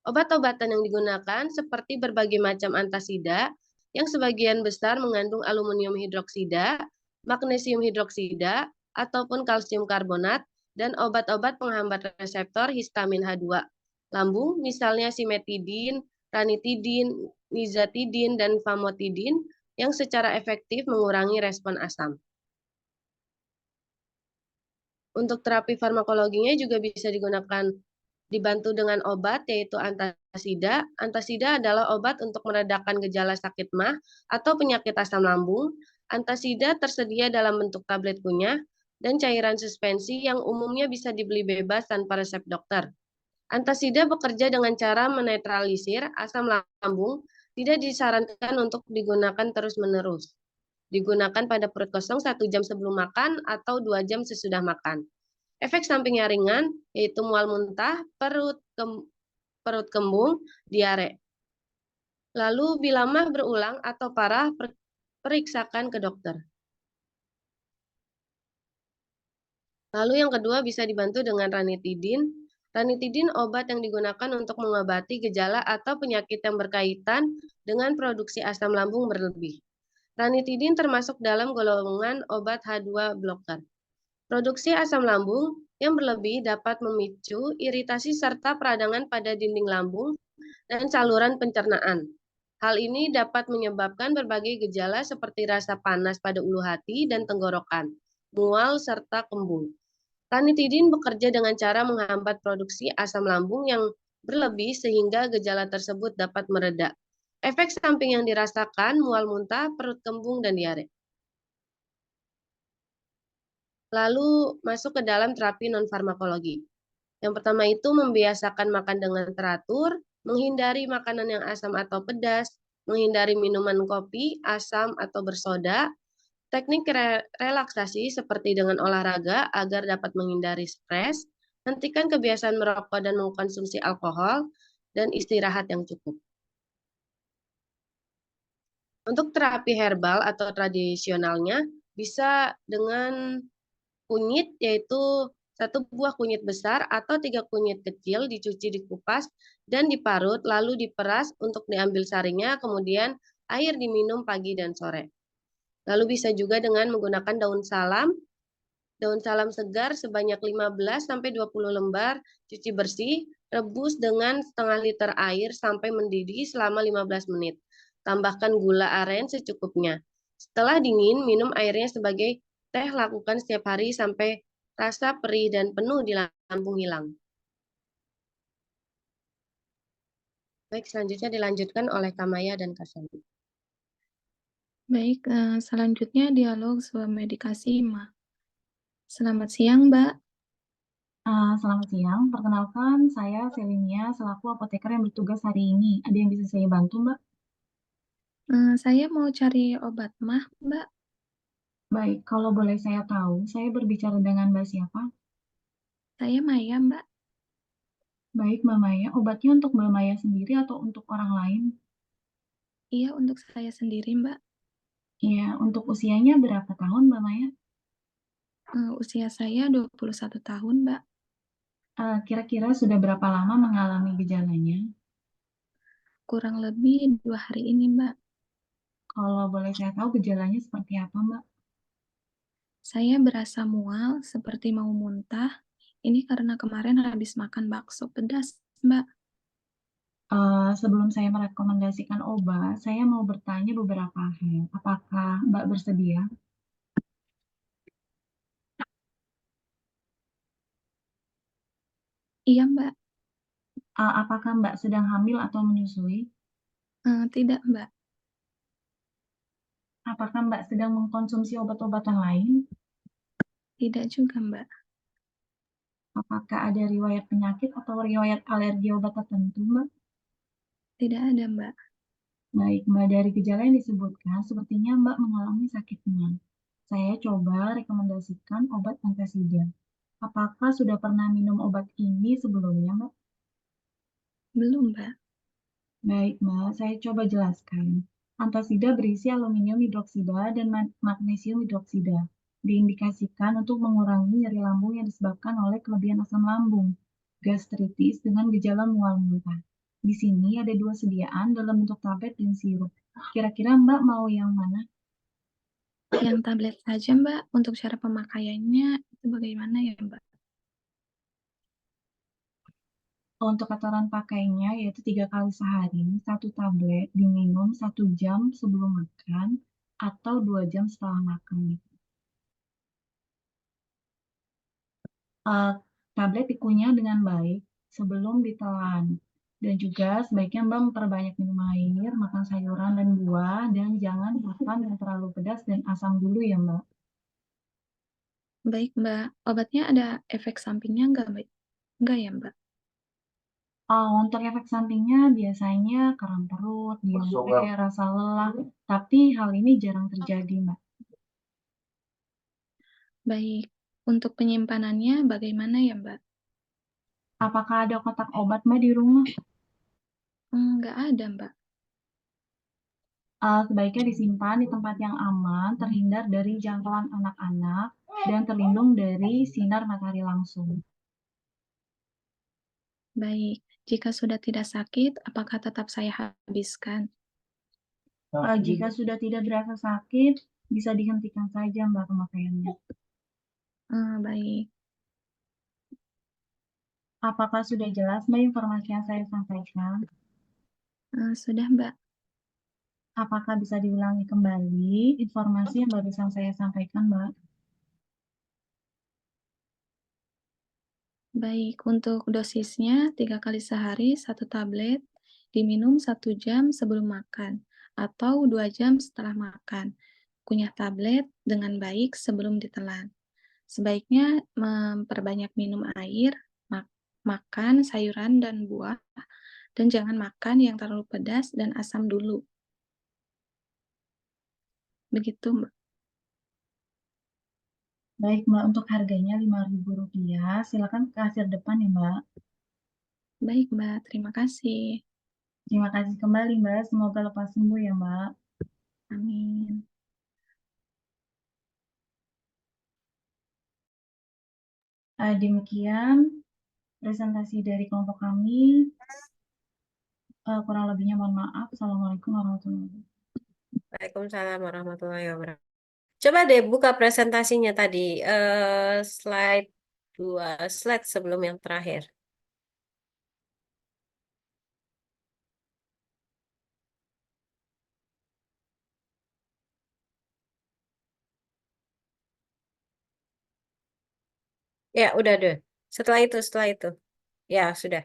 Obat-obatan yang digunakan seperti berbagai macam antasida, yang sebagian besar mengandung aluminium hidroksida, magnesium hidroksida, ataupun kalsium karbonat, dan obat-obat penghambat reseptor histamin H2 lambung, misalnya simetidin, ranitidin, nizatidin, dan famotidin, yang secara efektif mengurangi respon asam. Untuk terapi farmakologinya juga bisa digunakan dibantu dengan obat, yaitu antasida. Antasida adalah obat untuk meredakan gejala sakit MAH atau penyakit asam lambung. Antasida tersedia dalam bentuk tablet kunyah dan cairan suspensi yang umumnya bisa dibeli bebas tanpa resep dokter. Antasida bekerja dengan cara menetralisir asam lambung, tidak disarankan untuk digunakan terus-menerus. Digunakan pada perut kosong 1 jam sebelum makan atau 2 jam sesudah makan. Efek sampingnya ringan, yaitu mual muntah, perut kembung, diare. Lalu bila MAH berulang atau parah, periksakan ke dokter. Lalu yang kedua bisa dibantu dengan ranitidin. Ranitidin obat yang digunakan untuk mengobati gejala atau penyakit yang berkaitan dengan produksi asam lambung berlebih. Ranitidin termasuk dalam golongan obat H2 blocker. Produksi asam lambung yang berlebih dapat memicu iritasi serta peradangan pada dinding lambung dan saluran pencernaan. Hal ini dapat menyebabkan berbagai gejala seperti rasa panas pada ulu hati dan tenggorokan, mual, serta kembung. Ranitidin bekerja dengan cara menghambat produksi asam lambung yang berlebih sehingga gejala tersebut dapat mereda. Efek samping yang dirasakan mual muntah, perut kembung, dan diare. Lalu masuk ke dalam terapi non-farmakologi. Yang pertama itu membiasakan makan dengan teratur, menghindari makanan yang asam atau pedas, menghindari minuman kopi, asam, atau bersoda, teknik relaksasi seperti dengan olahraga agar dapat menghindari stres, hentikan kebiasaan merokok dan mengkonsumsi alkohol, dan istirahat yang cukup. Untuk terapi herbal atau tradisionalnya bisa dengan kunyit, yaitu 1 buah kunyit besar atau 3 kunyit kecil dicuci, dikupas, dan diparut, lalu diperas untuk diambil sarinya, kemudian air diminum pagi dan sore. Lalu bisa juga dengan menggunakan daun salam segar sebanyak 15-20 lembar, cuci bersih, rebus dengan setengah liter air sampai mendidih selama 15 menit. Tambahkan gula aren secukupnya. Setelah dingin, minum airnya sebagai teh, lakukan setiap hari sampai rasa perih dan penuh di lambung hilang. Baik, selanjutnya dilanjutkan oleh Kamaya dan Kasani. Baik, selanjutnya dialog sebuah medikasi MAH. Selamat siang, Mbak. Selamat siang, perkenalkan saya Selinia selaku apoteker yang bertugas hari ini. Ada yang bisa saya bantu, Mbak? Saya mau cari obat MAH, Mbak. Baik, kalau boleh saya tahu, saya berbicara dengan Mbak siapa? Saya Maya, Mbak. Baik, Mbak Maya. Obatnya untuk Mbak Maya sendiri atau untuk orang lain? Iya, untuk saya sendiri, Mbak. Iya, untuk usianya berapa tahun, Mbak Maya? Usia saya 21 tahun, Mbak. Kira-kira sudah berapa lama mengalami gejalanya? kurang lebih 2 hari ini, Mbak. Kalau boleh saya tahu gejalanya seperti apa, Mbak? Saya berasa mual seperti mau muntah. Ini karena kemarin habis makan bakso pedas, Mbak. Sebelum saya merekomendasikan obat, saya mau bertanya beberapa hal. Apakah Mbak bersedia? Iya, Mbak. Apakah Mbak sedang hamil atau menyusui? Tidak, Mbak. Apakah Mbak sedang mengkonsumsi obat-obatan lain? Tidak juga, Mbak. Apakah ada riwayat penyakit atau riwayat alergi obat tertentu, Mbak? Tidak ada, Mbak. Baik, Mbak, dari gejala yang disebutkan, sepertinya Mbak mengalami sakit demam. Saya coba rekomendasikan obat antasida. Apakah sudah pernah minum obat ini sebelumnya, Mbak? Belum, Mbak. Baik, Mbak, saya coba jelaskan. Antasida berisi aluminium hidroksida dan magnesium hidroksida. Diindikasikan untuk mengurangi nyeri lambung yang disebabkan oleh kelebihan asam lambung, gastritis dengan gejala mual muntah. Di sini ada 2 sediaan dalam bentuk tablet dan sirup. Kira-kira Mbak mau yang mana? Yang tablet saja, Mbak. Untuk cara pemakaiannya itu bagaimana ya, Mbak? Untuk aturan pakainya yaitu 3 kali sehari, 1 tablet diminum 1 jam sebelum makan atau 2 jam setelah makan. Uh, Tablet dikunyah dengan baik sebelum ditelan. Dan juga sebaiknya Mbak memperbanyak minum air, makan sayuran dan buah, dan jangan makan yang terlalu pedas dan asam dulu ya Mbak. Baik, Mbak. Obatnya ada efek sampingnya enggak, Mbak? Enggak ya, Mbak? Untuk efek sampingnya biasanya kram perut, diare, rasa lelah, tapi hal ini jarang terjadi Mbak. Baik. Untuk penyimpanannya bagaimana ya, Mbak? Apakah ada kotak obat Mbak di rumah? Enggak ada, Mbak. Sebaiknya disimpan di tempat yang aman, terhindar dari jangkauan anak-anak, dan terlindung dari sinar matahari langsung. Baik. Jika sudah tidak sakit, apakah tetap saya habiskan? Jika sudah tidak berasa sakit, bisa dihentikan saja Mbak pemakaiannya. Baik. Apakah sudah jelas Mbak informasi yang saya sampaikan? Sudah, Mbak. Apakah bisa diulangi kembali informasi yang barusan saya sampaikan Mbak? Baik, untuk dosisnya 3 kali sehari 1 tablet, diminum 1 jam sebelum makan, atau 2 jam setelah makan. Kunyah tablet dengan baik sebelum ditelan. Sebaiknya memperbanyak minum air, makan sayuran dan buah, dan jangan makan yang terlalu pedas dan asam dulu. Begitu, Mbak. Baik Mbak, untuk harganya Rp5.000. Silakan ke kasir depan ya Mbak. Baik, Mbak. Terima kasih. Terima kasih kembali Mbak, semoga lepas sembuh ya Mbak. Amin. Demikian presentasi dari kelompok kami. Kurang lebihnya mohon maaf. Assalamualaikum warahmatullahi wabarakatuh. Waalaikumsalam warahmatullahi wabarakatuh. Coba deh buka presentasinya tadi, slide 2, slide sebelum yang terakhir. Ya, udah deh. Setelah itu. Ya, sudah.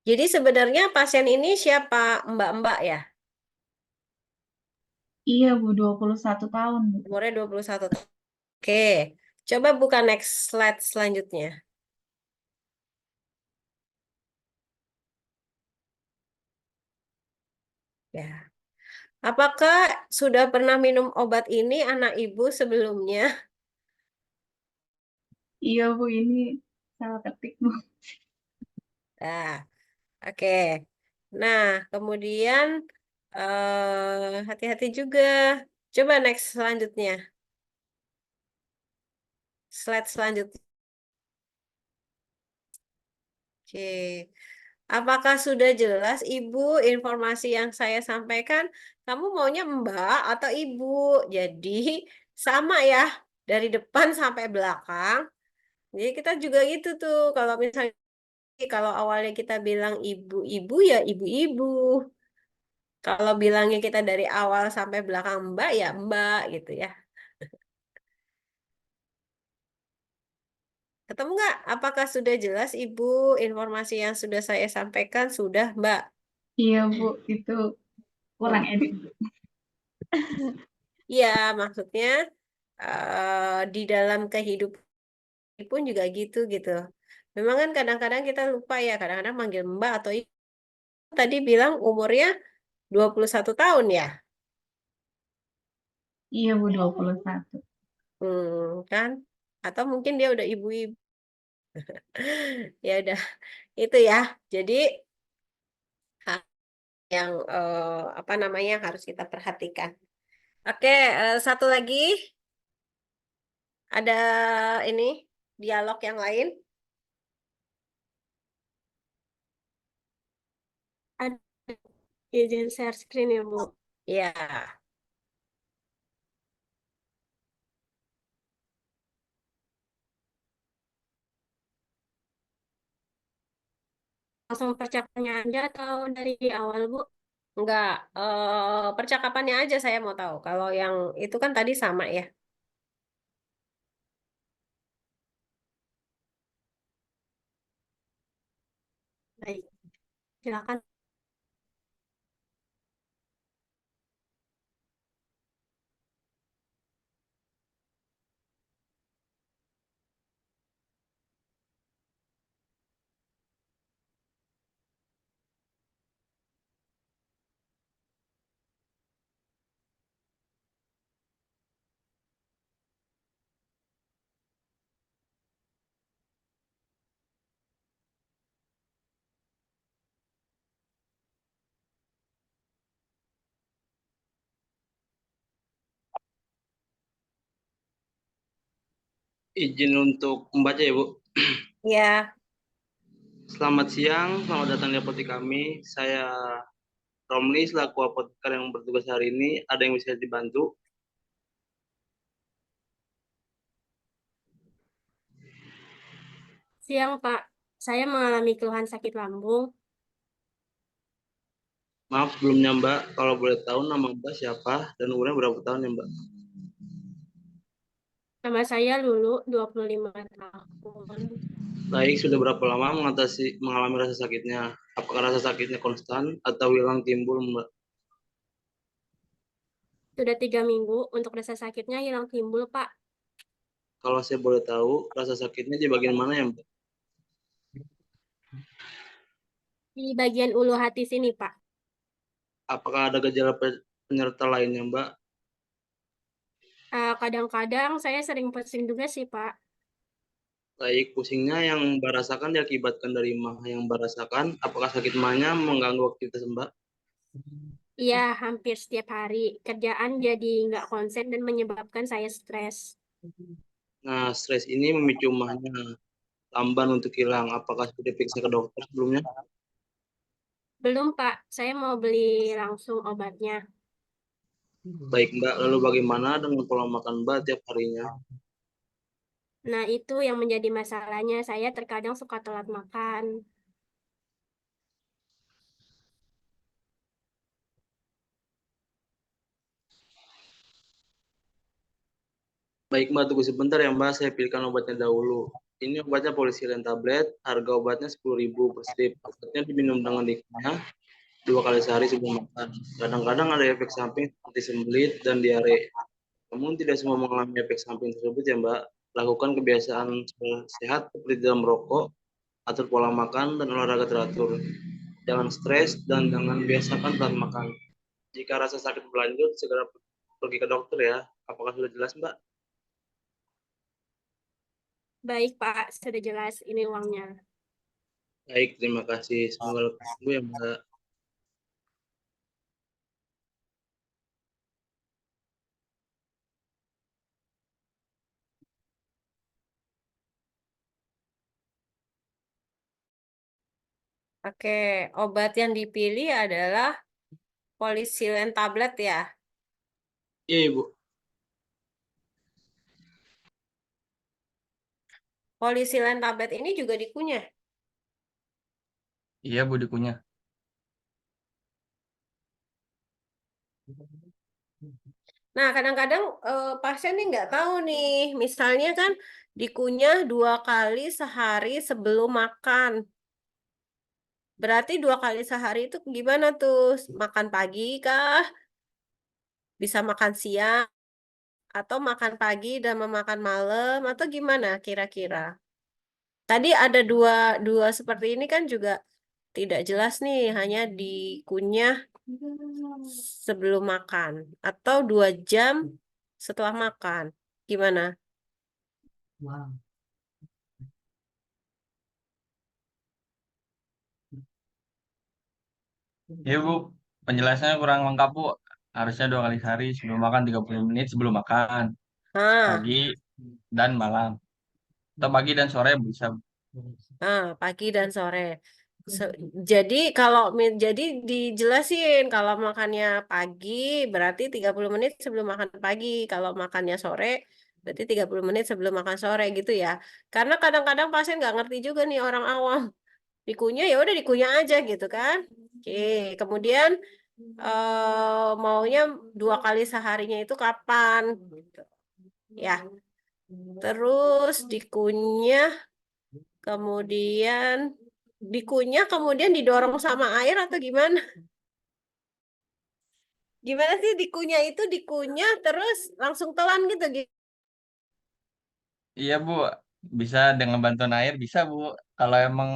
Jadi sebenarnya pasien ini siapa? Mbak-mbak ya? Iya Bu, 21 tahun Bu. Umurnya 21 tahun. Oke, coba buka next slide selanjutnya. Ya. Apakah sudah pernah minum obat ini anak ibu sebelumnya? Iya Bu, ini salah ketik Bu. Nah, oke. Nah, kemudian hati-hati juga. Coba next selanjutnya. Slide selanjutnya. Oke. Apakah sudah jelas Ibu informasi yang saya sampaikan? Kamu maunya Mbak atau Ibu? Jadi sama ya, dari depan sampai belakang. Jadi kita juga gitu tuh. Kalau awalnya kita bilang ibu-ibu ya ibu-ibu. Kalau bilangnya kita dari awal sampai belakang Mbak ya Mbak gitu ya. Ketemu nggak? Apakah sudah jelas Ibu informasi yang sudah saya sampaikan? Sudah, Mbak? Iya, Bu, itu kurang Hmm. edit. Iya, maksudnya di dalam kehidupan pun juga gitu gitu. Memang kan kadang-kadang kita lupa ya, kadang-kadang manggil Mbak atau Ibu. Tadi bilang umurnya 21 tahun ya. Iya, Bu, 21. Kan? Atau mungkin dia udah ibu-ibu. Ya udah, itu ya. Jadi hal yang apa namanya harus kita perhatikan. Oke, satu lagi ada ini dialog yang lain. Ada izin share screen ya, Bu. Ya, langsung percakapannya aja atau dari awal, Bu? Enggak, percakapannya aja saya mau tahu. Kalau yang itu kan tadi sama ya. Baik, silakan. Izin untuk membaca ya, Bu. Ya, Selamat siang, selamat datang di apotek kami. Saya Romli, selaku apoteker yang bertugas hari ini. Ada yang bisa dibantu? siang Pak. Saya mengalami keluhan sakit lambung. Maaf sebelumnya Mbak, kalau boleh tahu nama Mbak siapa dan umurnya berapa tahun ya Mbak? Nama saya Lulu, 25 tahun. Baik, sudah berapa lama mengalami rasa sakitnya? Apakah rasa sakitnya konstan atau hilang timbul Mbak? Sudah 3 minggu, untuk rasa sakitnya hilang timbul, Pak. Kalau saya boleh tahu, rasa sakitnya di bagian mana ya Mbak? Di bagian ulu hati sini, Pak. Apakah ada gejala penyerta lainnya Mbak? Kadang-kadang saya sering pusing juga sih, Pak. Baik, pusingnya yang Mbak rasakan diakibatkan dari mah yang Mbak rasakan. Apakah sakit mahnya mengganggu aktivitas Mbak? Iya, hampir setiap hari. Kerjaan jadi nggak konsen dan menyebabkan saya stres. Nah, stres ini memicu mahnya lamban untuk hilang. Apakah sudah diperiksa ke dokter sebelumnya? Belum, Pak. Saya mau beli langsung obatnya. Baik Mbak, lalu bagaimana dengan pola makan Mbak tiap harinya? Nah, itu yang menjadi masalahnya. Saya terkadang suka telat makan. Baik Mbak, tunggu sebentar ya Mbak, saya pilihkan obatnya dahulu. Ini obatnya polisiren tablet, harga obatnya 10.000 per strip. Obatnya diminum dengan dikanya 2 kali sehari sebelum makan. Kadang-kadang ada efek samping seperti sembelit dan diare. Namun tidak semua mengalami efek samping tersebut ya Mbak. Lakukan kebiasaan sehat seperti tidak merokok, atur pola makan dan olahraga teratur. Jangan stres dan jangan biasakan telat makan. Jika rasa sakit berlanjut, segera pergi ke dokter ya. Apakah sudah jelas Mbak? Baik, Pak. Sudah jelas ini uangnya. Baik, terima kasih. Semoga lekas sembuh ya Mbak. Oke, obat yang dipilih adalah polisilen tablet ya. Iya, Ibu. Polisilen tablet ini juga dikunyah. Iya, Bu, dikunyah. Nah, kadang-kadang pasien nih nggak tahu nih, misalnya kan dikunyah 2 kali sehari sebelum makan. Berarti 2 kali sehari itu gimana tuh? Makan pagi kah? Bisa makan siang? Atau makan pagi dan memakan malam? Atau gimana kira-kira? Tadi ada dua, dua seperti ini kan juga tidak jelas nih, hanya dikunyah sebelum makan. Atau 2 jam setelah makan. Gimana? Iya, Bu. Penjelasannya kurang lengkap, Bu. Harusnya 2 kali sehari sebelum makan 30 menit sebelum makan. Ah, Pagi dan malam. Atau pagi dan sore bisa. pagi dan sore. Se- jadi jadi dijelasin kalau makannya pagi berarti 30 menit sebelum makan pagi. Kalau makannya sore berarti 30 menit sebelum makan sore gitu ya. Karena kadang-kadang pasien nggak ngerti juga nih orang awam. Dikunyah ya udah dikunyah aja gitu kan. Oke, kemudian maunya 2 kali seharinya itu kapan? Gitu. Ya, terus kemudian dikunyah, kemudian didorong sama air atau gimana? Gimana sih dikunyah itu dikunyah terus langsung telan gitu? Iya, Bu. Bisa dengan bantuan air, bisa, Bu. Kalau emang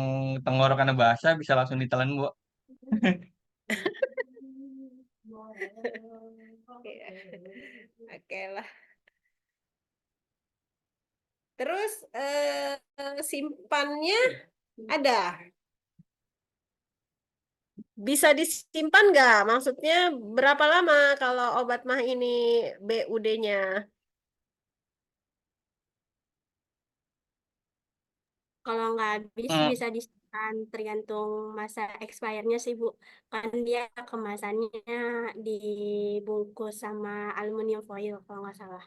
tenggorokannya basah, bisa langsung ditelan, Bu. Oke, oke lah. Terus simpannya ada. Bisa disimpan nggak? Maksudnya berapa lama kalau obat mah ini BUD-nya? Kalau nggak habis Hmm, bisa disimpan tergantung masa expirednya sih Bu. Kan dia kemasannya dibungkus sama aluminium foil kalau nggak salah.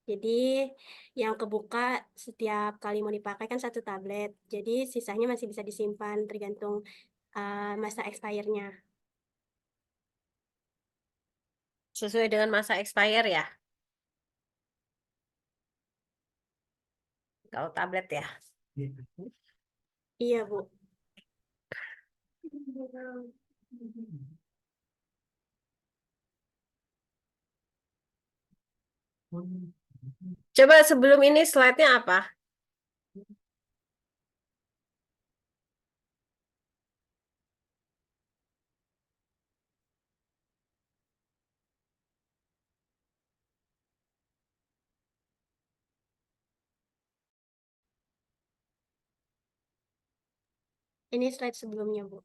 Jadi yang kebuka setiap kali mau dipakai kan 1 tablet. Jadi sisanya masih bisa disimpan tergantung masa expirednya. Sesuai dengan masa expire ya? Kalau tablet ya. Iya Bu. Coba sebelum ini slide-nya apa? Ini slide sebelumnya Bu.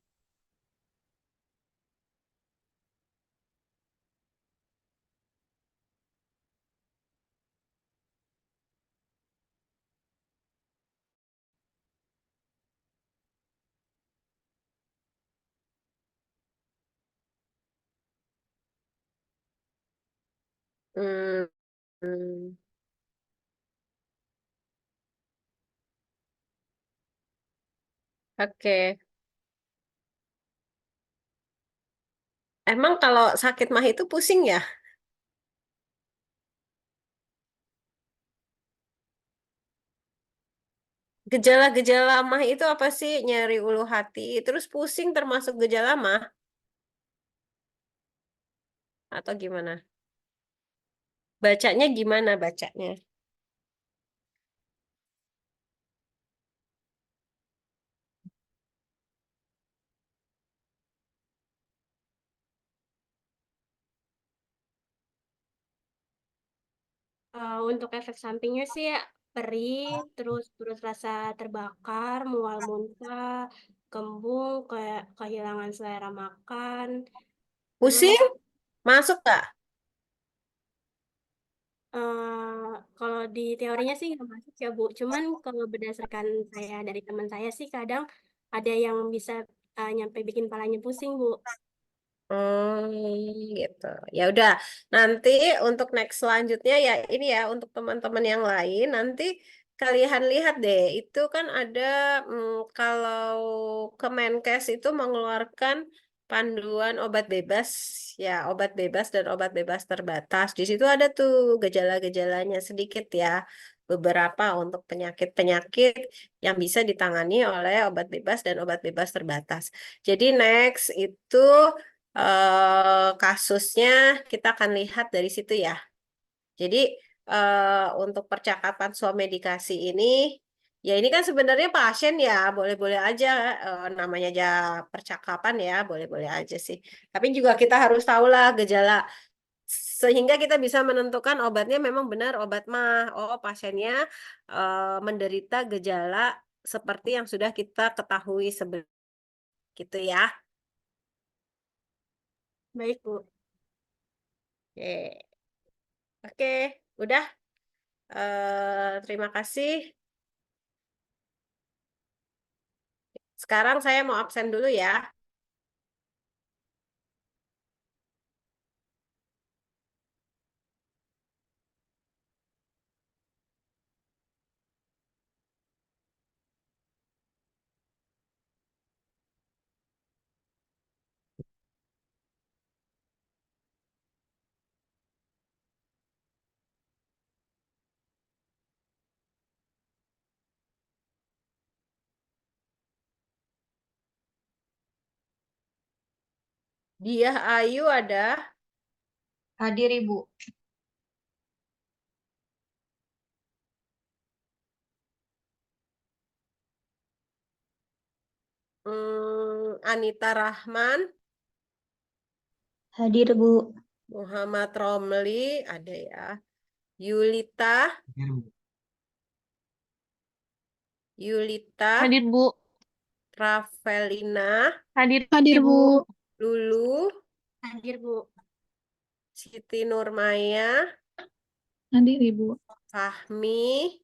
Hmm, hmm, oke. Emang kalau sakit mah itu pusing ya? Gejala-gejala mah itu apa sih? Nyeri ulu hati, terus pusing termasuk gejala mah? Atau gimana? Bacanya gimana bacanya? Untuk efek sampingnya sih ya, perih, terus terus rasa terbakar, mual muntah, kembung, kayak kehilangan selera makan. Terus Pusing? Masuk nggak? kalau di teorinya sih nggak masuk ya Bu. Cuman kalau berdasarkan saya dari teman saya sih kadang ada yang bisa nyampe bikin palanya pusing, Bu. Gitu. Ya udah, nanti untuk next selanjutnya ya ini ya untuk teman-teman yang lain nanti kalian lihat deh itu kan ada kalau Kemenkes itu mengeluarkan panduan obat bebas ya obat bebas dan obat bebas terbatas. Di situ ada tuh gejala-gejalanya sedikit ya. Beberapa untuk penyakit-penyakit yang bisa ditangani oleh obat bebas dan obat bebas terbatas. Jadi next itu kasusnya kita akan lihat dari situ ya. Jadi untuk percakapan swamedikasi ini, ya ini kan sebenarnya pasien ya, boleh-boleh aja namanya aja percakapan ya, boleh-boleh aja sih. Tapi juga kita harus tahu lah gejala sehingga kita bisa menentukan obatnya memang benar obat mah. Oh, pasiennya menderita gejala seperti yang sudah kita ketahui sebelum gitu ya. Baik, Bu. Oke. Oke, udah. Terima kasih. Sekarang saya mau absen dulu ya. Diah Ayu ada. Hadir, Ibu. Anita Rahman, Hadir, Bu. Muhammad Romli ada ya. Yulita, Yulita, Hadir, Bu. Rafelina, Hadir, Hadir, Ibu. Bu. Lulu, Hadir, Bu. Siti Nurmaya, Hadir, Ibu. Fahmi,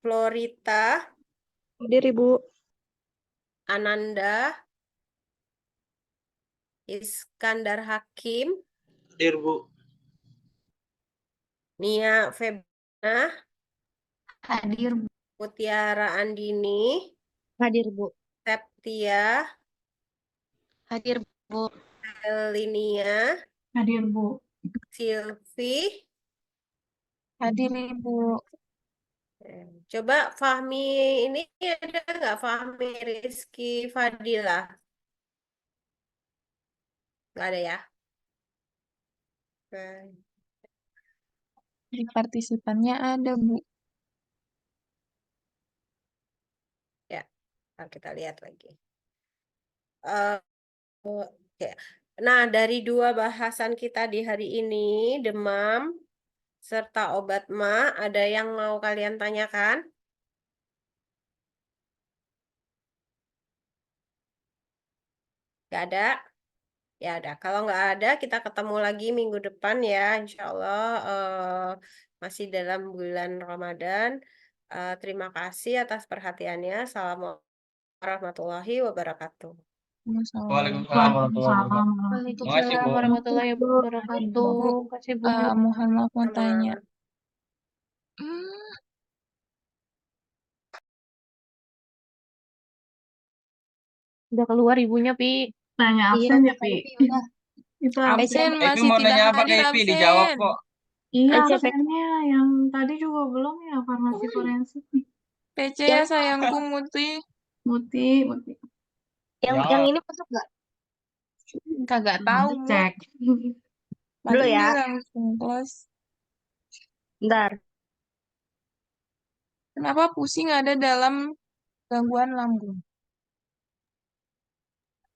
Florita, Hadir, Ibu. Ananda, Iskandar Hakim, Hadir, Bu. Nia Febriana, Hadir, Bu. Mutiara Andini, Hadir, Bu. Septia, Hadir, Bu. Elinia, Hadir, Bu. Silvi. Hadir, Ibu. Coba Fahmi ini ada nggak Fahmi Rizky Fadila? Nggak ada ya? Oke. Di partisipannya ada, Bu. Ya, ntar kita lihat lagi. Eh, Oke. Nah, dari dua bahasan kita di hari ini, demam serta obat mah, ada yang mau kalian tanyakan? Nggak ada? Ya udah, kalau nggak ada, kita ketemu lagi minggu depan ya, insya Allah masih dalam bulan Ramadan. Terima kasih atas perhatiannya. Assalamualaikum warahmatullahi wabarakatuh. Waalaikumsalam warahmatullahi wabarakatuh. Makasih, Waalaikumsalam Bu. warahmatullahi wabarakatuh. Bu. Kasih Bu. Mohon maaf mau Sama. tanya. Udah keluar ibunya, Pi. Tanya Iya, absen ya, Pi. udah. Itu Absen Ipi masih mau tidak nanya apa hadir ke Ipi? absen. Dijawab kok. Iya, SCP. absennya yang tadi juga belum ya, farmasi forensik nih. PC ya sayangku Muti. Muti. Yang Ya. ini masuk nggak? Kagak tahu, Bu. Cek. Dulu Paling ya. dia langsung close. Bentar. Kenapa pusing ada dalam gangguan lambung?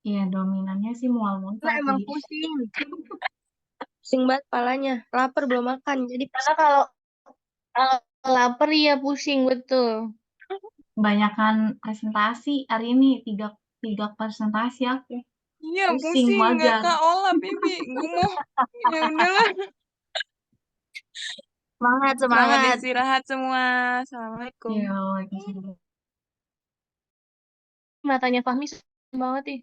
Iya, dominannya sih mual muntah Nah, emang sih. pusing. Pusing banget palanya. Lapar belum makan. Jadi Karena kalau lapar ya pusing, betul. Kebanyakan presentasi hari ini, tiga presentasi aku. Iya, Pusing pusing nggak wajar. Kak Ola, Bibi. Gue mau ya udahlah. semangat, Selamat semangat. istirahat semua. Assalamualaikum. Iya, Waalaikumsalam. matanya Fahmi banget nih.